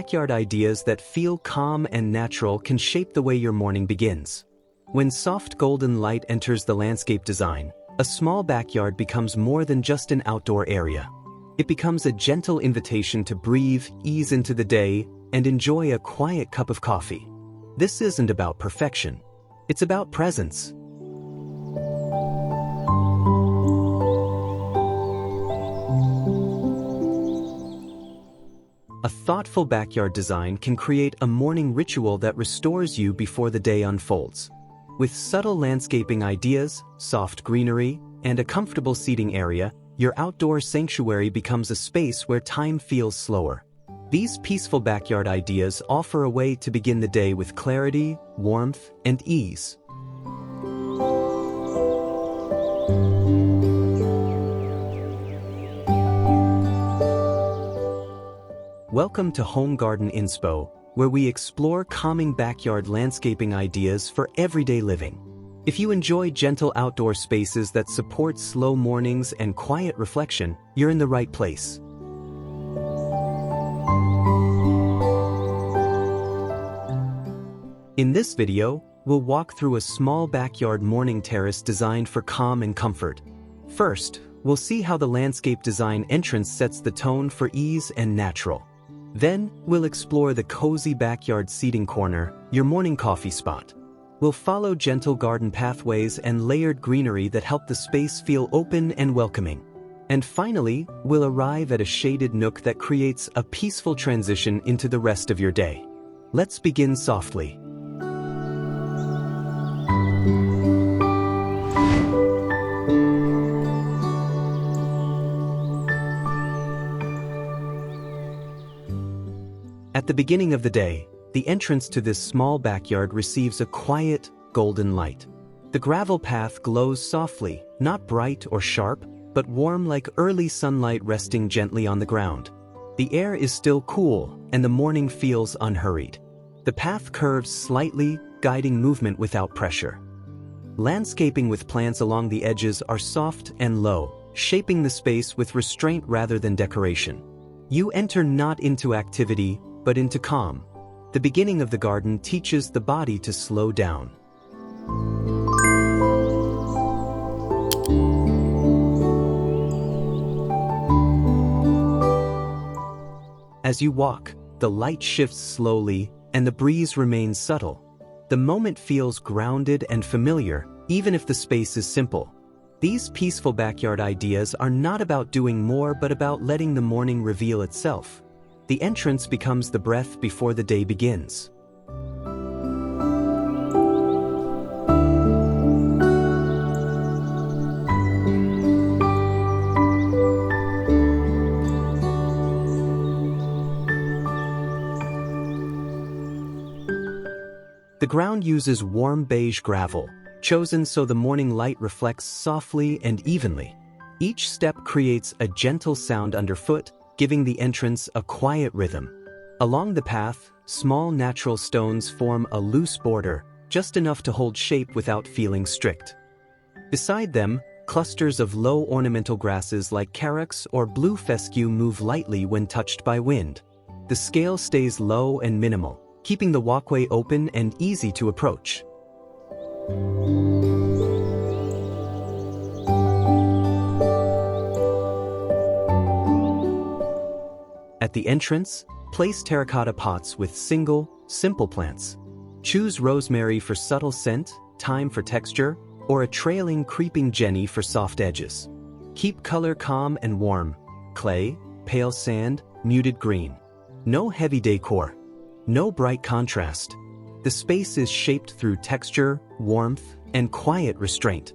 backyard ideas that feel calm and natural can shape the way your morning begins. When soft golden light enters the landscape design, a small backyard becomes more than just an outdoor area. It becomes a gentle invitation to breathe, ease into the day, and enjoy a quiet cup of coffee. This isn't about perfection. It's about presence. A thoughtful backyard design can create a morning ritual that restores you before the day unfolds. With subtle landscaping ideas, soft greenery, and a comfortable seating area, your outdoor sanctuary becomes a space where time feels slower. These peaceful backyard ideas offer a way to begin the day with clarity, warmth, and ease. Welcome to Home Garden Inspo, where we explore calming backyard landscaping ideas for everyday living. If you enjoy gentle outdoor spaces that support slow mornings and quiet reflection, you're in the right place. In this video, we'll walk through a small backyard morning terrace designed for calm and comfort. First, we'll see how the landscape design entrance sets the tone for ease and natural. Then, we'll explore the cozy backyard seating corner, your morning coffee spot. We'll follow gentle garden pathways and layered greenery that help the space feel open and welcoming. And finally, we'll arrive at a shaded nook that creates a peaceful transition into the rest of your day. Let's begin softly. At the beginning of the day, the entrance to this small backyard receives a quiet, golden light. The gravel path glows softly, not bright or sharp, but warm like early sunlight resting gently on the ground. The air is still cool, and the morning feels unhurried. The path curves slightly, guiding movement without pressure. Landscaping with plants along the edges are soft and low, shaping the space with restraint rather than decoration. You enter not into activity, but into calm. The beginning of the garden teaches the body to slow down. As you walk, the light shifts slowly and the breeze remains subtle. The moment feels grounded and familiar, even if the space is simple. These peaceful backyard ideas are not about doing more but about letting the morning reveal itself. The entrance becomes the breath before the day begins. The ground uses warm beige gravel, chosen so the morning light reflects softly and evenly. Each step creates a gentle sound underfoot, giving the entrance a quiet rhythm. Along the path, small natural stones form a loose border, just enough to hold shape without feeling strict. Beside them, clusters of low ornamental grasses like carex or blue fescue move lightly when touched by wind. The scale stays low and minimal, keeping the walkway open and easy to approach. At the entrance, place terracotta pots with simple plants. Choose rosemary for subtle scent, thyme for texture, or a trailing creeping jenny for soft edges. Keep color calm and warm: clay, pale sand, muted green. No heavy decor. No bright contrast. The space is shaped through texture, warmth, and quiet restraint.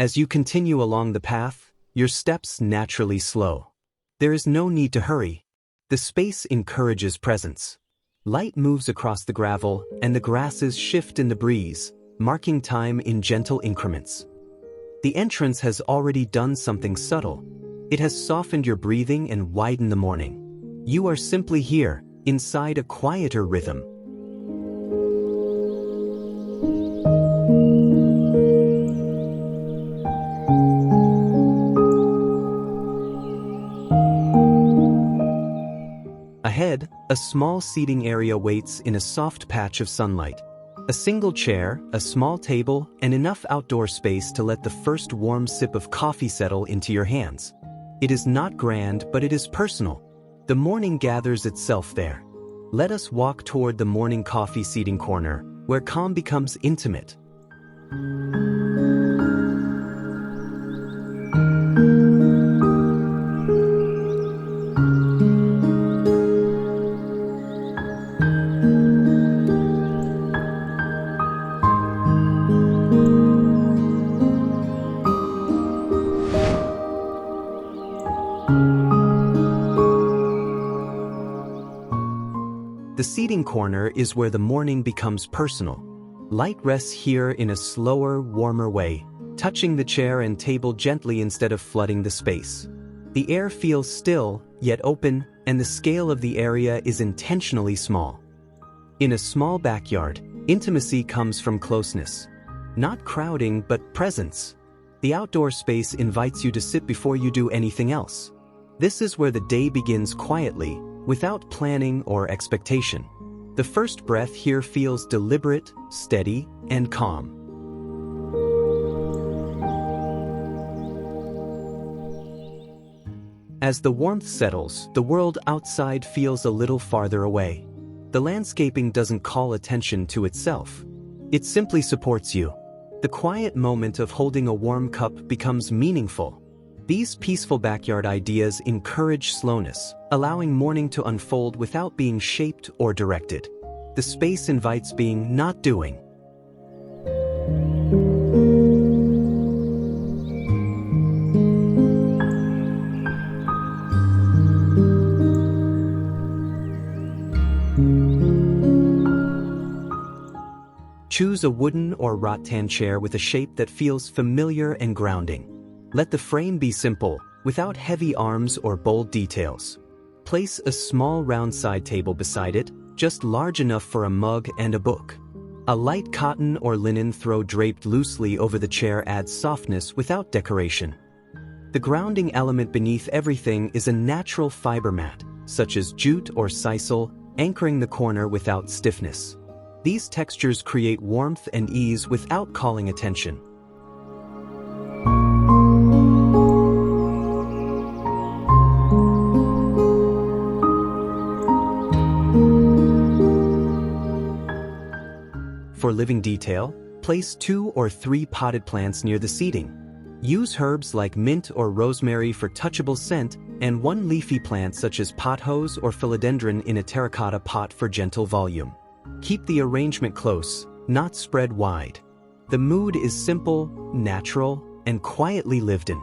As you continue along the path, your steps naturally slow. There is no need to hurry. The space encourages presence. Light moves across the gravel, and the grasses shift in the breeze, marking time in gentle increments. The entrance has already done something subtle. It has softened your breathing and widened the morning. You are simply here, inside a quieter rhythm. Ahead, a small seating area waits in a soft patch of sunlight. A single chair, a small table, and enough outdoor space to let the first warm sip of coffee settle into your hands. It is not grand, but it is personal. The morning gathers itself there. Let us walk toward the morning coffee seating corner, where calm becomes intimate. The seating corner is where the morning becomes personal. Light rests here in a slower, warmer way, touching the chair and table gently instead of flooding the space. The air feels still, yet open, and the scale of the area is intentionally small. In a small backyard, intimacy comes from closeness. Not crowding, but presence. The outdoor space invites you to sit before you do anything else. This is where the day begins quietly, without planning or expectation. The first breath here feels deliberate, steady, and calm. As the warmth settles, the world outside feels a little farther away. The landscaping doesn't call attention to itself. It simply supports you. The quiet moment of holding a warm cup becomes meaningful. These peaceful backyard ideas encourage slowness, allowing morning to unfold without being shaped or directed. The space invites being, not doing. Choose a wooden or rattan chair with a shape that feels familiar and grounding. Let the frame be simple, without heavy arms or bold details. Place a small round side table beside it, just large enough for a mug and a book. A light cotton or linen throw draped loosely over the chair adds softness without decoration. The grounding element beneath everything is a natural fiber mat, such as jute or sisal, anchoring the corner without stiffness. These textures create warmth and ease without calling attention. For living detail, place 2 or 3 potted plants near the seating. Use herbs like mint or rosemary for touchable scent, and 1 leafy plant such as pothose or philodendron in a terracotta pot for gentle volume. Keep the arrangement close, not spread wide. The mood is simple, natural, and quietly lived in.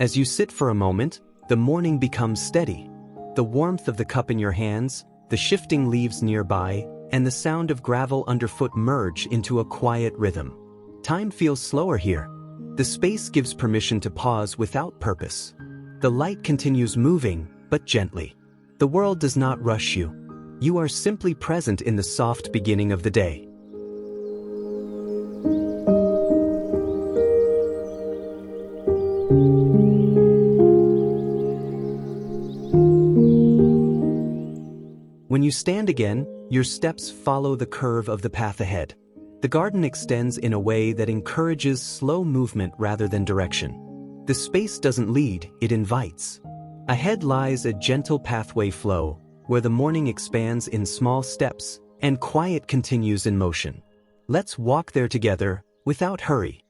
As you sit for a moment, the morning becomes steady. The warmth of the cup in your hands, the shifting leaves nearby, and the sound of gravel underfoot merge into a quiet rhythm. Time feels slower here. The space gives permission to pause without purpose. The light continues moving, but gently. The world does not rush you. You are simply present in the soft beginning of the day. When you stand again, your steps follow the curve of the path ahead. The garden extends in a way that encourages slow movement rather than direction. The space doesn't lead, it invites. Ahead lies a gentle pathway flow, where the morning expands in small steps, and quiet continues in motion. Let's walk there together, without hurry.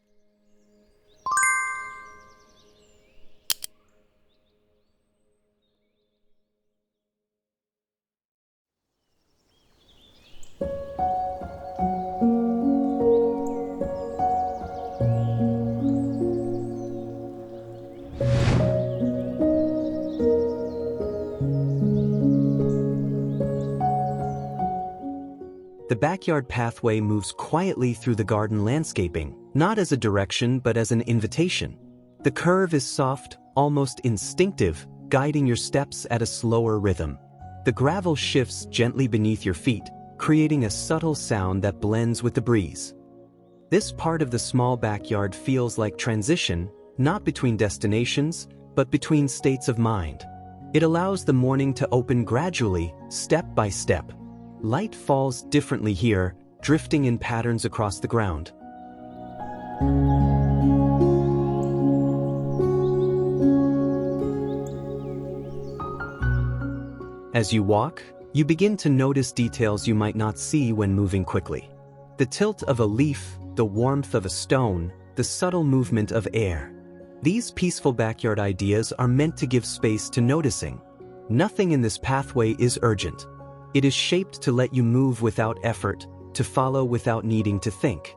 The backyard pathway moves quietly through the garden landscaping, not as a direction but as an invitation. The curve is soft, almost instinctive, guiding your steps at a slower rhythm. The The gravel shifts gently beneath your feet, creating a subtle sound that blends with the breeze. This part of the small backyard feels like transition, not between destinations, but between states of mind. It allows the morning to open gradually, step by step. Light falls differently here, drifting in patterns across the ground. As you walk, you begin to notice details you might not see when moving quickly. The tilt of a leaf, the warmth of a stone, the subtle movement of air. These peaceful backyard ideas are meant to give space to noticing. Nothing in this pathway is urgent. It is shaped to let you move without effort, to follow without needing to think.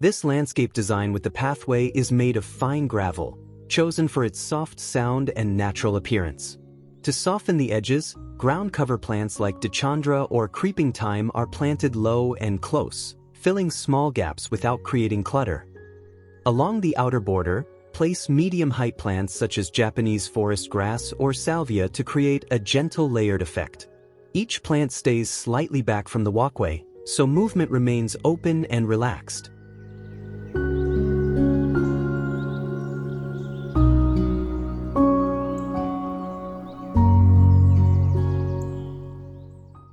This landscape design with the pathway is made of fine gravel, chosen for its soft sound and natural appearance. To soften the edges, ground cover plants like dichandra or creeping thyme are planted low and close, filling small gaps without creating clutter. Along the outer border, place medium-height plants such as Japanese forest grass or salvia to create a gentle layered effect. Each plant stays slightly back from the walkway, so movement remains open and relaxed.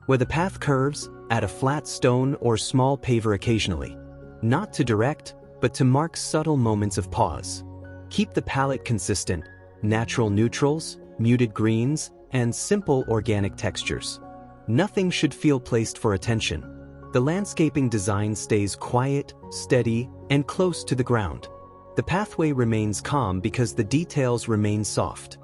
Where the path curves, add a flat stone or small paver occasionally. Not to direct, but to mark subtle moments of pause. Keep the palette consistent, natural neutrals, muted greens, and simple organic textures. Nothing should feel placed for attention. The landscaping design stays quiet, steady, and close to the ground. The pathway remains calm because the details remain soft.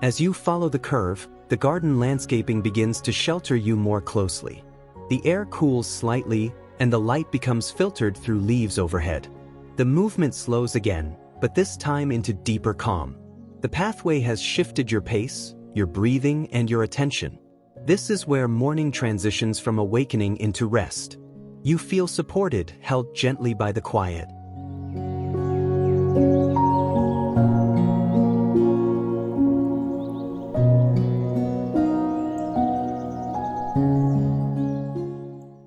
As you follow the curve, the garden landscaping begins to shelter you more closely. The air cools slightly, and the light becomes filtered through leaves overhead. The movement slows again, but this time into deeper calm. The pathway has shifted your pace, your breathing, and your attention. This is where morning transitions from awakening into rest. You feel supported, held gently by the quiet.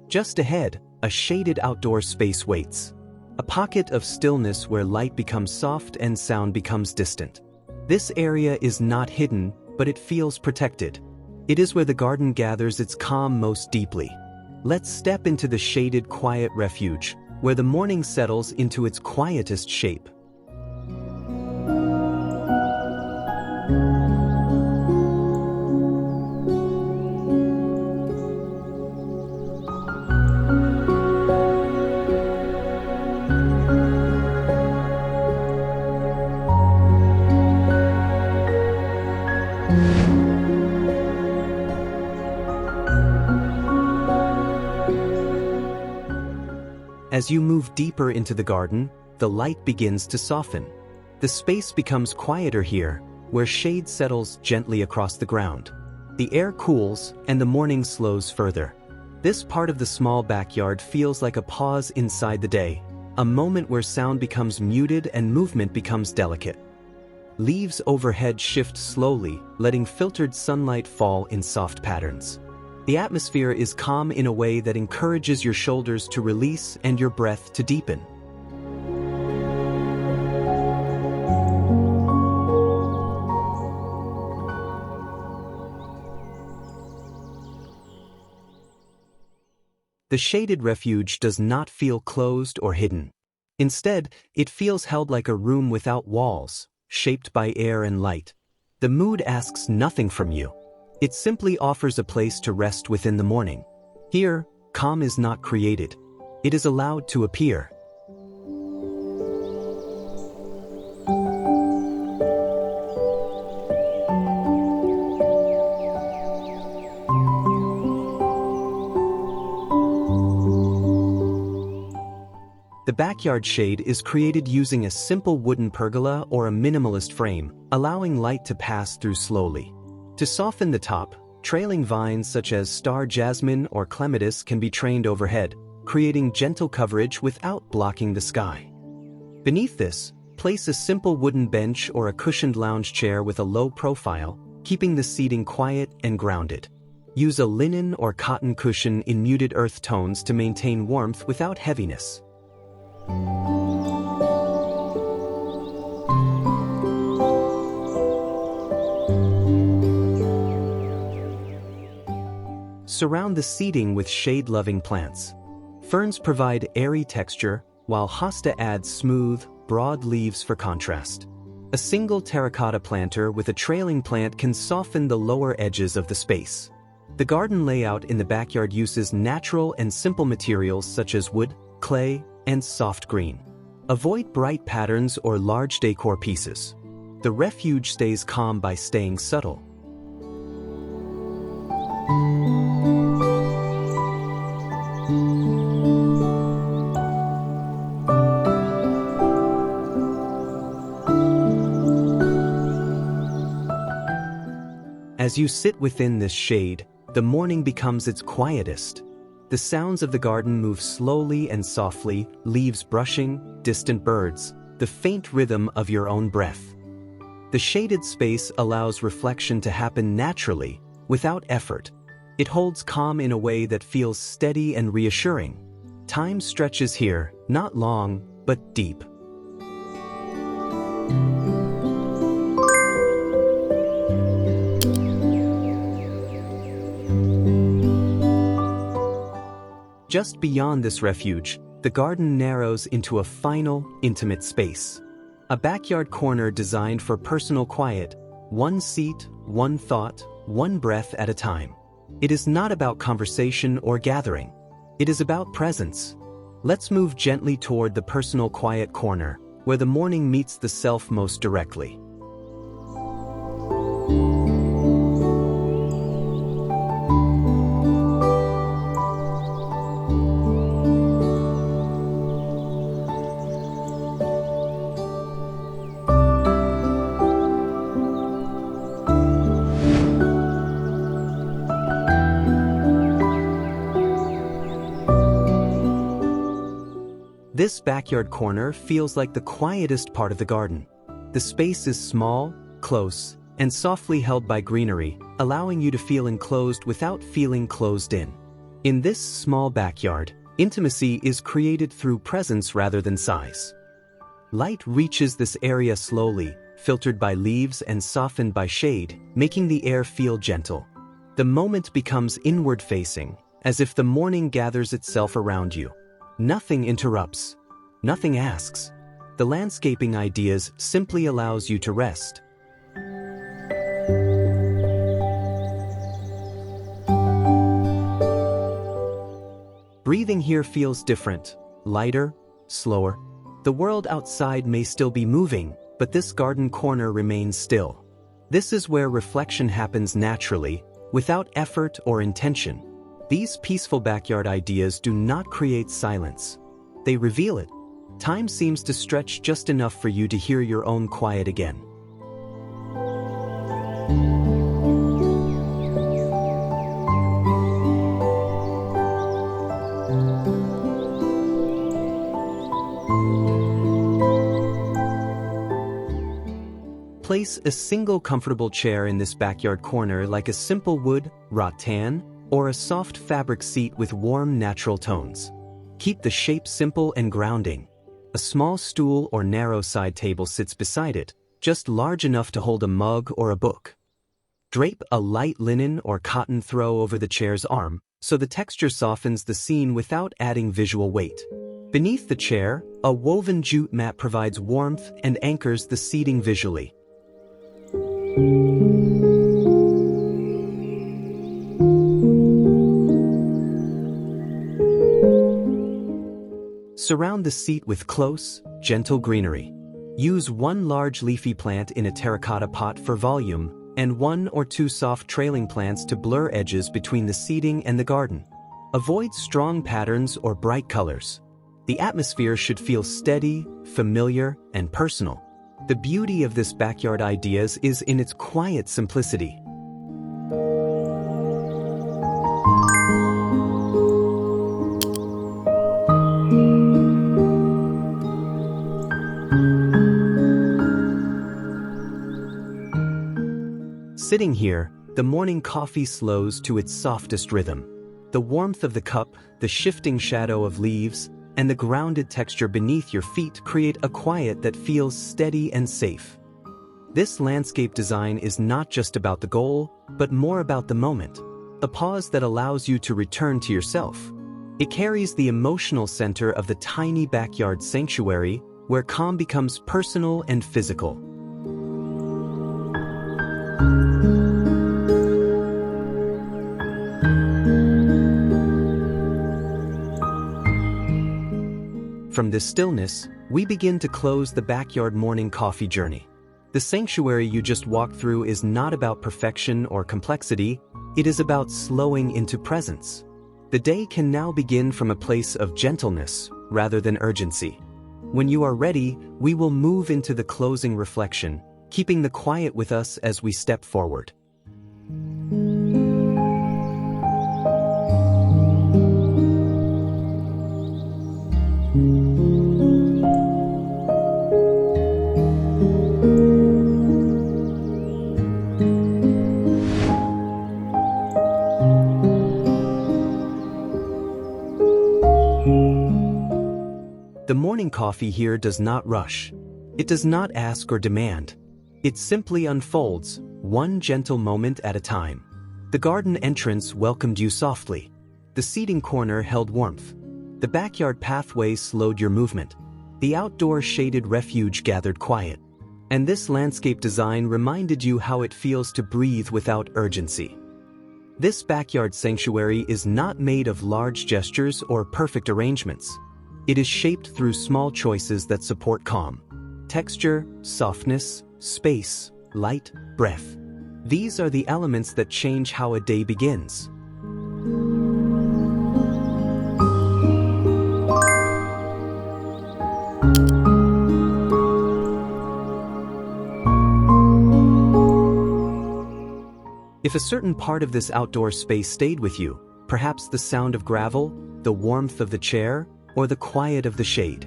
Just ahead, a shaded outdoor space waits. A pocket of stillness where light becomes soft and sound becomes distant. This area is not hidden, but it feels protected. It is where the garden gathers its calm most deeply. Let's step into the shaded, quiet refuge, where the morning settles into its quietest shape. As you move deeper into the garden, the light begins to soften. The space becomes quieter here, where shade settles gently across the ground. The air cools, and the morning slows further. This part of the small backyard feels like a pause inside the day, a moment where sound becomes muted and movement becomes delicate. Leaves overhead shift slowly, letting filtered sunlight fall in soft patterns. The atmosphere is calm in a way that encourages your shoulders to release and your breath to deepen. The shaded refuge does not feel closed or hidden. Instead, it feels held like a room without walls, shaped by air and light. The mood asks nothing from you. It simply offers a place to rest within the morning. Here, calm is not created. It is allowed to appear. backyard shade is created using a simple wooden pergola or a minimalist frame, allowing light to pass through slowly. To soften the top, trailing vines such as star jasmine or clematis can be trained overhead, creating gentle coverage without blocking the sky. Beneath this, place a simple wooden bench or a cushioned lounge chair with a low profile, keeping the seating quiet and grounded. Use a linen or cotton cushion in muted earth tones to maintain warmth without heaviness. Surround the seating with shade-loving plants. Ferns provide airy texture, while hosta adds smooth, broad leaves for contrast. A single terracotta planter with a trailing plant can soften the lower edges of the space. The garden layout in the backyard uses natural and simple materials such as wood, clay, and soft green. Avoid bright patterns or large decor pieces. The refuge stays calm by staying subtle. As you sit within this shade, the morning becomes its quietest. The sounds of the garden move slowly and softly, leaves brushing, distant birds, the faint rhythm of your own breath. The shaded space allows reflection to happen naturally, without effort. It holds calm in a way that feels steady and reassuring. Time stretches here, not long, but deep. Just beyond this refuge, the garden narrows into a final, intimate space. A backyard corner designed for personal quiet, one seat, one thought, one breath at a time. It is not about conversation or gathering. It is about presence. Let's move gently toward the personal quiet corner, where the morning meets the self most directly. This backyard corner feels like the quietest part of the garden. The space is small, close, and softly held by greenery, allowing you to feel enclosed without feeling closed in. In this small backyard, intimacy is created through presence rather than size. Light reaches this area slowly, filtered by leaves and softened by shade, making the air feel gentle. The moment becomes inward-facing, as if the morning gathers itself around you. Nothing interrupts. Nothing asks. The landscaping ideas simply allows you to rest. Breathing here feels different, lighter, slower. The world outside may still be moving, but this garden corner remains still. This is where reflection happens naturally, without effort or intention. These peaceful backyard ideas do not create silence. They reveal it. Time seems to stretch just enough for you to hear your own quiet again. Place a single comfortable chair in this backyard corner, like a simple wood, rattan, or a soft fabric seat with warm natural tones. Keep the shape simple and grounding. A small stool or narrow side table sits beside it, just large enough to hold a mug or a book. Drape a light linen or cotton throw over the chair's arm, so the texture softens the scene without adding visual weight. Beneath the chair, a woven jute mat provides warmth and anchors the seating visually. Surround the seat with close, gentle greenery. Use one large leafy plant in a terracotta pot for volume, and one or two soft trailing plants to blur edges between the seating and the garden. Avoid strong patterns or bright colors. The atmosphere should feel steady, familiar, and personal. The beauty of this backyard ideas is in its quiet simplicity. Sitting here, the morning coffee slows to its softest rhythm. The warmth of the cup, the shifting shadow of leaves, and the grounded texture beneath your feet create a quiet that feels steady and safe. This landscape design is not just about the goal, but more about the moment, a pause that allows you to return to yourself. It carries the emotional center of the tiny backyard sanctuary, where calm becomes personal and physical. From this stillness, we begin to close the backyard morning coffee journey. The sanctuary you just walked through is not about perfection or complexity, it is about slowing into presence. The day can now begin from a place of gentleness rather than urgency. When you are ready, we will move into the closing reflection, keeping the quiet with us as we step forward. The morning coffee here does not rush. It does not ask or demand. It simply unfolds, one gentle moment at a time. The garden entrance welcomed you softly. The seating corner held warmth. The backyard pathway slowed your movement. The outdoor shaded refuge gathered quiet. And this landscape design reminded you how it feels to breathe without urgency. This backyard sanctuary is not made of large gestures or perfect arrangements. It is shaped through small choices that support calm. Texture, softness, space, light, breath. These are the elements that change how a day begins. If a certain part of this outdoor space stayed with you, perhaps the sound of gravel, the warmth of the chair, or the quiet of the shade,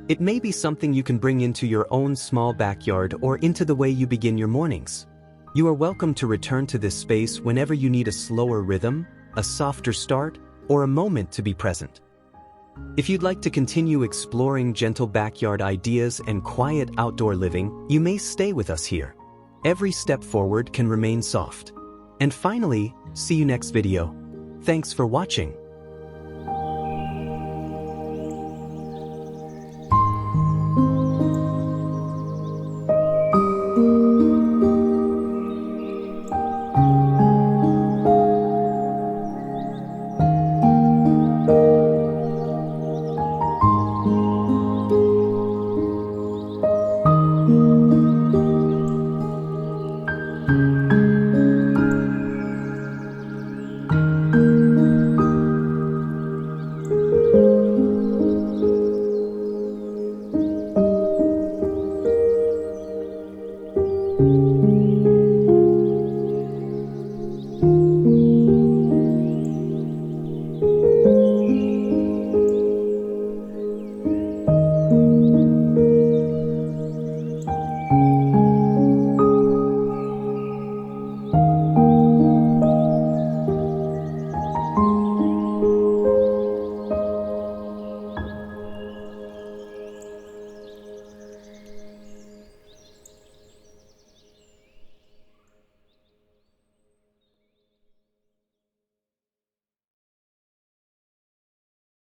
it may be something you can bring into your own small backyard or into the way you begin your mornings. You are welcome to return to this space whenever you need a slower rhythm, a softer start, or a moment to be present. If you'd like to continue exploring gentle backyard ideas and quiet outdoor living, you may stay with us here. Every step forward can remain soft. And finally, see you next video. Thanks for watching.